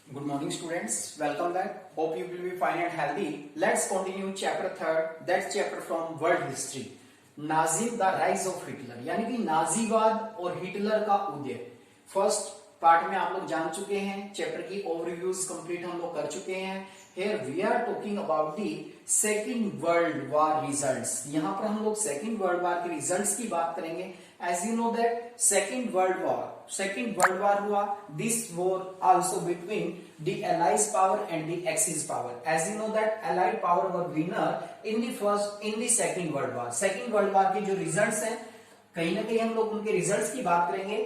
Good morning, students. Welcome back. Hope you will be fine and healthy. Let's continue chapter third. That's chapter from world history. Nazim the rise of Hitler, यानी कि नाजीवाद और Hitler का उदय। First part में आप लोग जान चुके हैं, चैप्टर की ओवरव्यूज कंप्लीट हम लोग कर चुके हैं। Here we are talking about the second World war results. यहाँ पर हम लोग सेकेंड वर्ल्ड वार के रिजल्ट्स की बात करेंगे। As you know that Second World War हुआ। This war also between the allies power and the axis power. As you know that allied power were winner in the Second World War. Second World War के जो results हैं, कहीं ना कहीं हम लोग उनके रिजल्ट्स की बात करेंगे।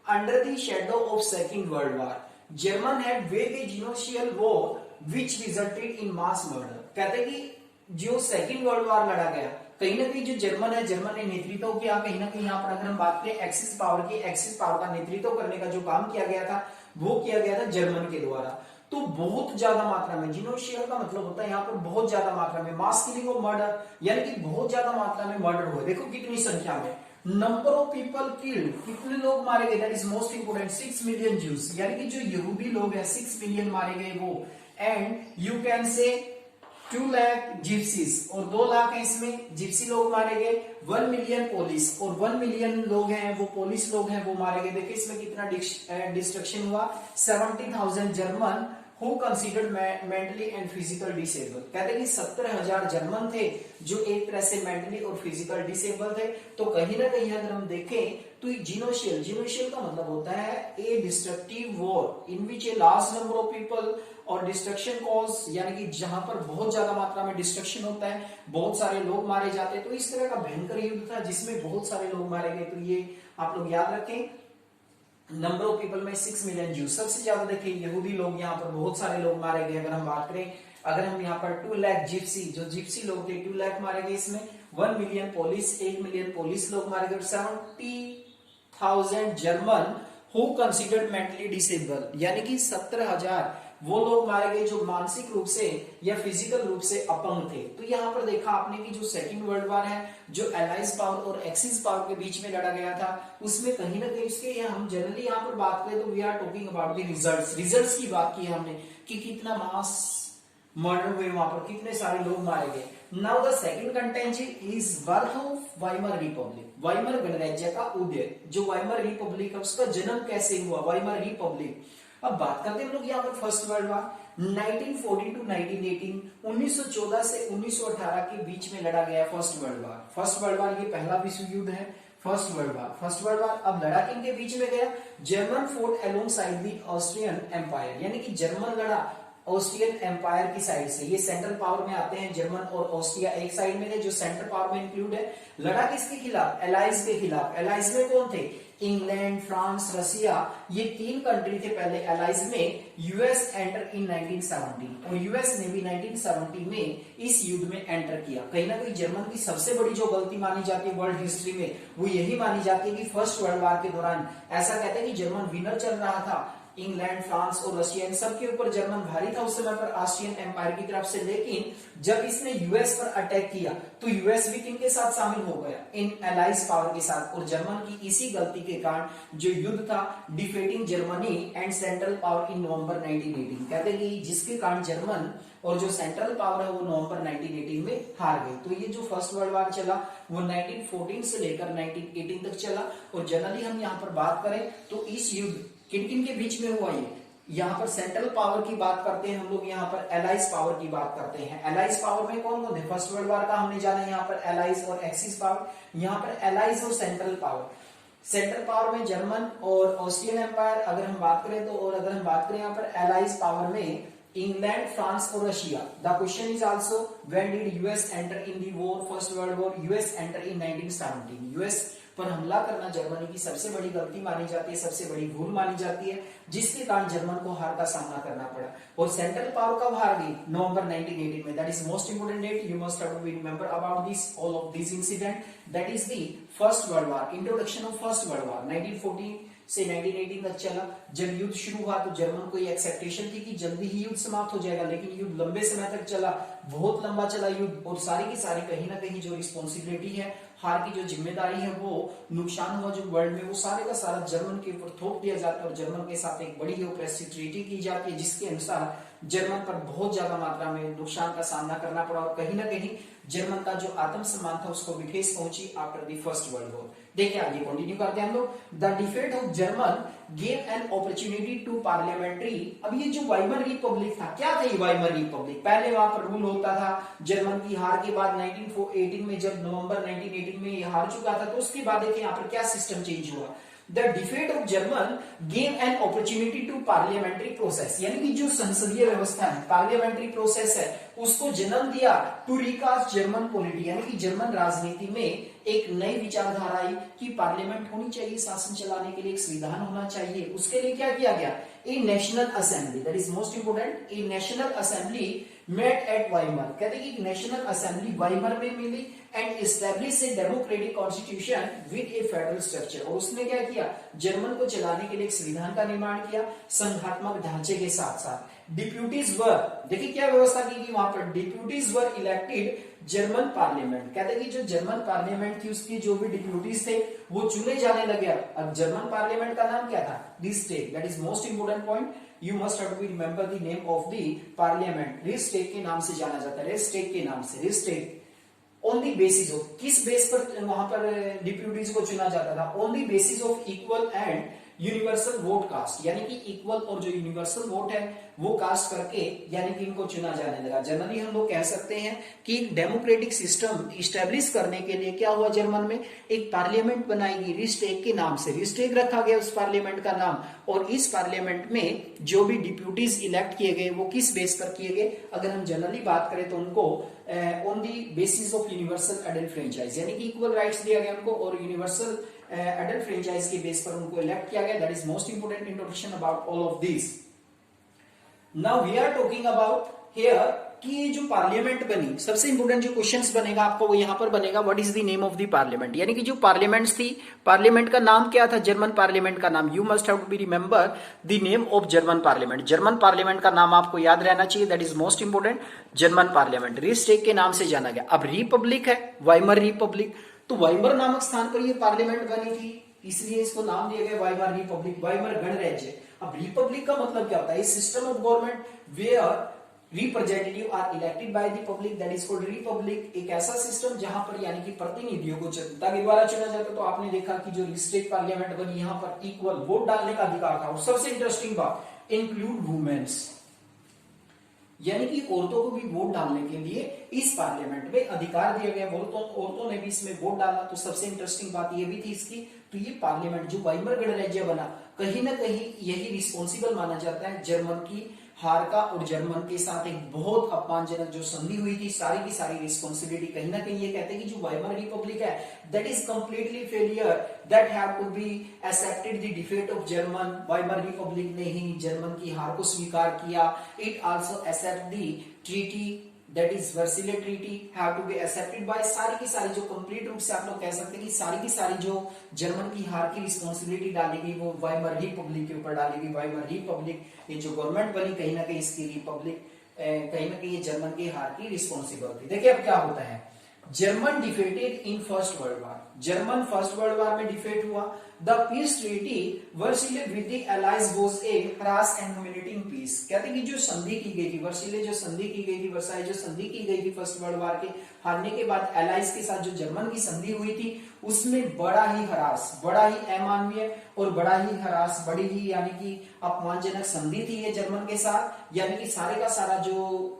Under the shadow of Second World War, German had wage a genocidal war which resulted in mass murder. कहते हैं कि जो सेकेंड वर्ल्ड वार लड़ा गया, कहीं ना कहीं जो जर्मन ने नेतृत्व किया। कहीं ना कहीं यहाँ पर अगर हम बात करें एक्सिस पावर का नेतृत्व करने का जो काम किया गया था, वो किया गया था जर्मन के द्वारा। तो बहुत ज्यादा मात्रा में, जीनोशियल का मतलब होता है यहाँ पर बहुत ज्यादा मात्रा में, मास किलिंग ऑफ मर्डर, यानी कि बहुत ज्यादा मात्रा में मर्डर हुए। देखो कितनी संख्या में, नंबर ऑफ पीपल किल्ड, कितने लोग मारे गए, that is most important, 6 million Jews, यानी कि जो यहूदी लोग हैं 6 मिलियन मारे गए वो। And you can say 2 lakh gypsies, और 2 लाख है इसमें जिप्सी लोग मारे गए। 1 मिलियन पोलिस, और 1 मिलियन लोग हैं वो पोलिस लोग हैं वो मारे गए। देखिए इसमें कितना डिस्ट्रक्शन हुआ। 70,000 German who considered mentally and physical disable. कहते हैं कि 70,000 जर्मन थे जो एक तरह से मेंटली और फिजिकल डिसेबल थे। तो कहीं ना कहीं अगर हम देखें तो जीनोशियल का मतलब होता है ए destructive war in which a large number of people और डिस्ट्रक्शन कॉज, यानी कि जहां पर बहुत ज्यादा मात्रा में डिस्ट्रक्शन होता है, बहुत सारे लोग मारे जाते हैं। तो इस तरह का भयंकर युद्ध था जिसमें बहुत सारे लोग मारे गए। तो ये आप लोग याद रखें। नंबर ऑफ पीपल में 6 मिलियन ज्यू, सबसे ज्यादा देखिए यहूदी लोग, यहाँ पर बहुत सारे लोग मारे गए। अगर हम बात करें, अगर हम यहाँ पर 2 लाख जिप्सी, जो जिप्सी लोग थे 2 लाख मारे गए इसमें। 1 मिलियन पोलिस, 1 मिलियन पोलिस लोग मारे गए। 70,000 German who considered mentally disable, यानी कि 70,000 वो लोग मारे गए जो मानसिक रूप से या फिजिकल रूप से अपंग थे। तो यहाँ पर देखा आपने कि जो सेकंड वर्ल्ड वार है, जो एलाइज पावर और एक्सिस पावर के बीच में लड़ा गया था, उसमें कहीं ना कहीं इसके हम जनरली यहाँ पर बात करें तो we are talking about the results की बात की हमने कि कितना मास मर्डर हुए, वहां पर कितने सारे लोग मारे गए। Now the second content is birth of Weimar Republic, Weimar गणराज्य का उदय। जो वाइमर रिपब्लिक है उसका जन्म कैसे हुआ, वाइमर रिपब्लिक। अब बात करते हैं हम लोग यहाँ पर फर्स्ट वर्ल्ड वार 1914 टू 1918, 1914 से 1918 के बीच में लड़ा गया फर्स्ट वर्ल्ड वार। ये पहला विश्व युद्ध है। फर्स्ट वर्ल्ड वार अब लड़ा किन के बीच में गया? German fought alongside the Austrian empire, यानी कि जर्मन लड़ा ऑस्ट्रियन एम्पायर की साइड से। ये सेंट्रल पावर में आते हैं, जर्मन और ऑस्ट्रिया एक साइड में थे जो सेंट्रल पावर में इंक्लूड है। लड़ा किसके खिलाफ? एलाइज के खिलाफ। एलाइज में कौन थे? इंग्लैंड, फ्रांस, रशिया, ये 3 कंट्री थे पहले एलाइज में। यूएस एंटर इन 1970, और यूएस ने भी 1970 में इस युद्ध में एंटर किया। कहीं ना कहीं जर्मन की सबसे बड़ी जो गलती मानी जाती है वर्ल्ड हिस्ट्री में, वो यही मानी जाती है कि फर्स्ट वर्ल्ड वार के दौरान ऐसा कहते हैं कि जर्मन विनर चल रहा था। इंग्लैंड, फ्रांस और रशिया, इन सब के ऊपर जर्मन भारी था उस समय पर ऑस्ट्रियन एम्पायर की तरफ से। लेकिन जब इसने यूएस पर अटैक किया तो यूएस भी किनके साथ शामिल हो गया? इन एलाइज पावर के साथ। और जर्मन की इसी गलती के कारण जो युद्ध था, defeating Germany and central power in November 1918, कहते हैं कि जिसके कारण जर्मन और जो सेंट्रल पावर है वो नवंबर 1918 में हार गई। तो ये जो फर्स्ट वर्ल्ड वार चला वो 1914 से लेकर 1918 तक चला। और जनरली हम यहाँ पर बात करें तो इस युद्ध किन किन के बीच में हुआ? ये यहाँ पर सेंट्रल पावर की बात करते हैं हम लोग, यहाँ पर एलाइज पावर की बात करते हैं। एलाइज पावर में कौन कौन थे? फर्स्ट वर्ल्ड वार का हमने जाना यहाँ पर एलाइज और एक्सिस पावर। यहाँ पर एलाइज और सेंट्रल पावर में जर्मन और ऑस्ट्रियन एम्पायर अगर हम बात करें तो, और अगर हम बात करें यहाँ पर एलाइज पावर में इंग्लैंड, फ्रांस और Russia. The question is also when did US enter in the war, first world war? US enter in 1917। US पर हमला करना जर्मनी की सबसे बड़ी गलती मानी जाती है, सबसे बड़ी भूल मानी जाती है, जिसके कारण जर्मन को हार का सामना करना पड़ा। और सेंट्रल पावर कब हार गई? नवंबर 1918 में। That is most important date, you must have to be remember about this all of this incident. That is the first world war, introduction of first world war. 1914 से 1918 तक चला। जब युद्ध शुरू हुआ तो जर्मन को ये एक्सेप्टेशन थी कि जल्दी ही युद्ध समाप्त हो जाएगा, लेकिन युद्ध लंबे समय तक चला, बहुत लंबा चला युद्ध। और सारी की सारी कहीं ना कहीं जो रिस्पॉन्सिबिलिटी है हार की जो जिम्मेदारी है, वो नुकसान हुआ जो वर्ल्ड में, वो सारे का सारा जर्मन के ऊपर थोप दिया जाता है और जर्मन के साथ एक बड़ी ऑपरेसिव ट्रीटी की जाती है, जिसके अनुसार जर्मन पर बहुत ज्यादा मात्रा में नुकसान का सामना करना पड़ा और कहीं ना कहीं जर्मन का जो आत्मसम्मान था उसको भी ठेस पहुंची after the first world war. देखिए आगे कंटिन्यू करते हैं हम लोग। The defeat of German gave an opportunity to parliamentary. अब ये जो वाइमर रिपब्लिक था, क्या था ये वाइमर रिपब्लिक? पहले वहां पर रूल होता था, जर्मन की हार के बाद 1918 में, जब नवंबर 1918 में ये हार चुका था, तो उसके बाद देखिए यहाँ पर क्या सिस्टम चेंज हुआ। The defeat of German gave an opportunity to parliamentary process, यानी कि जो संसदीय व्यवस्था है, पार्लियामेंट्री प्रोसेस है, उसको जन्म दिया टू रिकास्ट जर्मन पॉलिटी, यानी कि जर्मन राजनीति में एक नई विचारधारा आई कि पार्लियामेंट होनी चाहिए, शासन चलाने के लिए एक संविधान होना चाहिए। उसके लिए क्या किया गया? A national assembly, that is most important, a national assembly met at Weimar. कहते हैं कि नेशनल असेंबली वाइमर में मिली and establish a democratic constitution with a federal structure. और उसने क्या किया? जर्मन को चलाने के लिए एक संविधान का निर्माण किया संघात्मक ढांचे के साथ साथ। डिप्यूटीज वर, देखिए क्या व्यवस्था की गई वहां पर, डिप्यूटीज वर इलेक्टेड जर्मन पार्लियामेंट। कहते हैं कि जो जर्मन पार्लियामेंट थी उसकी जो भी डिप्यूटीज थे वो चुने जाने लगे। अब जर्मन पार्लियामेंट का नाम क्या था? Reichstag, that is most important point, you must have to remember the name of the parliament. Reichstag के नाम से जाना जाता है, रिस्टेग के नाम से। Reichstag on the basis of, किस बेस पर वहां पर डिप्यूटीज को चुना जाता था? On the basis of equal and universal vote cast, यानी कि इक्वल और जो यूनिवर्सल वोट है वो कास्ट करके, यानी कि इनको चुना जाने लगा। जनरली हम लोग कह सकते हैं कि डेमोक्रेटिक सिस्टम इस्टेब्लिश करने के लिए क्या हुआ, जर्मन में एक पार्लियामेंट बनाई गई रिस्टेग के नाम से। रिस्टेग रखा गया उस पार्लियामेंट का नाम, और इस पार्लियामेंट में जो भी डिप्यूटीज इलेक्ट किए गए वो किस बेस पर किए गए? अगर हम जनरली बात करें तो उनको on the basis of universal adult franchise, यानी कि इक्वल राइट्स दिया गया उनको और यूनिवर्सल एडल्ट फ्रेंचाइज के बेस पर उनको इलेक्ट किया गया। That is most important introduction about all of this. Now we are talking about here कि ये जो पार्लियामेंट बनी, सबसे इंपोर्टेंट जो क्वेश्चंस बनेगा आपको वो यहां पर बनेगा, what is the name of the parliament, यानी कि जो पार्लियामेंट्स थी, पार्लियामेंट का नाम क्या था? जर्मन पार्लियामेंट का नाम, you must have to be remember the name of German parliament. German parliament का नाम आपको याद रहना चाहिए, that is most important, German parliament. Reichstag के नाम से जाना गया। अब रिपब्लिक है, वाइमर रिपब्लिक, तो वाइमर नामक स्थान पर ये पार्लियामेंट बनी थी, इसलिए इसको नाम दिया गया वाइमर रिपब्लिक, वाइमर गणराज्य। अब रिपब्लिक का मतलब क्या होता है? System of government where representative are elected by the public, that is called republic. एक ऐसा सिस्टम जहां पर यानी कि प्रतिनिधियों को जनता के द्वारा चुना जाता। तो आपने देखा कि जो रिस्टेग पार्लियामेंट बनी, यहां पर इक्वल वोट डालने का अधिकार था। और सबसे इंटरेस्टिंग बात, इंक्लूड वुमेन्स, यानी कि औरतों को भी वोट डालने के लिए इस पार्लियामेंट में अधिकार दिया गया। औरतों ने भी इसमें वोट डाला। तो सबसे इंटरेस्टिंग बात यह भी थी इसकी, तो ये पार्लियामेंट जो वाइमर गणराज्य बना, कहीं ना कहीं यही रिस्पॉन्सिबल माना जाता है जर्मन की हार का, और जर्मन के साथ एक बहुत अपमानजनक जो संधि हुई थी, सारी की सारी रिस्पॉन्सिबिलिटी कहीं ना कहीं ये कहते हैं कि जो वाइमर रिपब्लिक है that is completely failure, that have to be accepted the defeat of German. Weimar republic ने ही जर्मन की हार को स्वीकार किया। It also accept the treaty, that is Versailles treaty have to be accepted by, सारी की सारी जो कंप्लीट रूप से आप लोग कह सकते हैं कि सारी की सारी जो जर्मन की हार की रिस्पॉन्सिबिलिटी डाली गई वो वाइमर रिपब्लिक के ऊपर डाली गई। वाइमर रिपब्लिक, ये जो गवर्नमेंट बनी, कहीं ना कहीं इसकी रिपब्लिक, कहीं ना कहीं ये जर्मन की हार की रिस्पॉन्सिबल थी। देखिए अब क्या होता है, German defeated in First world War, German First world War में डिफेट हुआ। The peace treaty Versailles with the allies was a harsh and humiliating peace. कहते हैं कि जो संधि की गई थी, वर्सिले जो संधि की गई थी, वर्साई जो संधि की गई थी फर्स्ट वर्ल्ड वॉर के हारने के बाद एलाइज के साथ जो जर्मन की संधि हुई थी, उसमें बड़ा ही हरास, बड़ा ही अमानवीय और बड़ा ही हरास, बड़ी ही यानी कि अपमानजनक संधि थी ये जर्मन के साथ। यानी कि सारे का सारा जो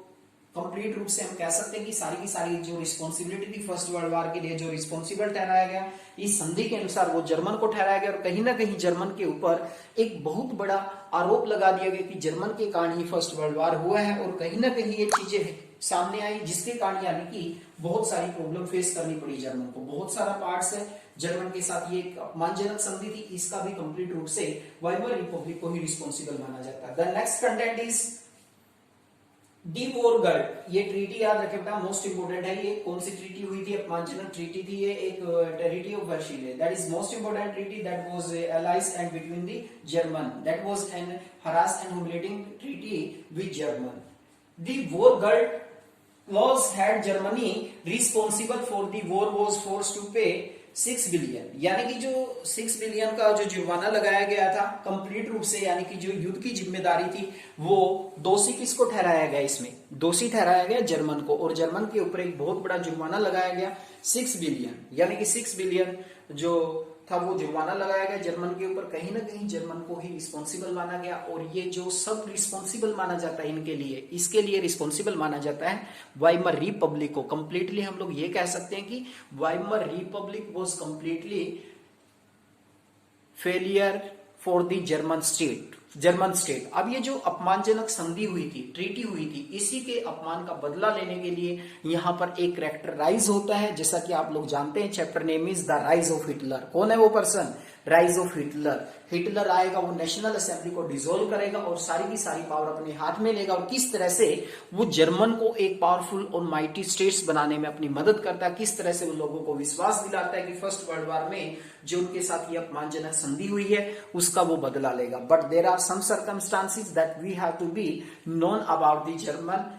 कंप्लीट रूप से हम कह सकते हैं कि सारी की सारी जो रिस्पॉन्सिबिलिटी थी फर्स्ट वर्ल्ड वॉर के लिए जो रिस्पॉन्सिबल ठहराया गया, इस संधि के अनुसार वो जर्मन को ठहराया गया। और कहीं ना कहीं जर्मन के ऊपर एक बहुत बड़ा आरोप लगा दिया गया कि जर्मन के कारण ही फर्स्ट वर्ल्ड वॉर हुआ है। और कहीं ना कहीं ये चीजें सामने आई जिसके कारण यानी कि बहुत सारी प्रॉब्लम फेस करनी पड़ी जर्मन को। बहुत सारा पार्ट्स है जर्मन के साथ, ये अपमानजनक संधि थी, इसका भी कंप्लीट रूप से वाइमर रिपब्लिक को ही रिस्पॉन्सिबल माना जाता है। The next content is the war guilt. ये ट्रीटी याद रखे बेटा, मोस्ट इंपोर्टेंट है। ये कौन सी ट्रीटी हुई थी? अपमानजनक ट्रीटी थी ये, एक territory of Versailles, that is most important treaty that was allies and between the German, that was an harsh and humiliating treaty with German. The वोरगल्ड was had Germany responsible for the war was forced to pay 6 billion, यानी कि जो 6 billion का जो जुर्माना लगाया गया था कंप्लीट रूप से, यानी कि जो युद्ध की जिम्मेदारी थी वो दोषी किसको ठहराया गया, इसमें दोषी ठहराया गया जर्मन को, और जर्मन के ऊपर एक बहुत बड़ा जुर्माना लगाया गया 6 बिलियन, यानी कि 6 बिलियन जो था वो जुर्माना लगाया गया जर्मन के ऊपर। कहीं ना कहीं जर्मन को ही रिस्पॉन्सिबल माना गया, और ये जो सब रिस्पॉन्सिबल माना जाता है इनके लिए, इसके लिए रिस्पॉन्सिबल माना जाता है वाइमर रिपब्लिक को। कंप्लीटली हम लोग ये कह सकते हैं कि Weimar Republic was completely failure for the German state. अब ये जो अपमानजनक संधि हुई थी, ट्रीटी हुई थी, इसी के अपमान का बदला लेने के लिए यहां पर एक कैरेक्टर राइज होता है, जैसा कि आप लोग जानते हैं chapter name is the rise of Hitler. कौन है वो person? Rise of Hitler. Hitler आएगा, वो नेशनल असेंबली को डिसॉल्व करेगा और सारी की सारी पावर अपने हाथ में लेगा, और किस तरह से वो जर्मन को एक पावरफुल और माइटी स्टेट्स बनाने में अपनी मदद करता है, किस तरह से वो लोगों को विश्वास दिलाता है कि फर्स्ट वर्ल्ड वॉर में जो उनके साथ ये अपमानजनक संधि हुई है उसका वो बदला लेगा। But there are some circumstances that we have to be known about the German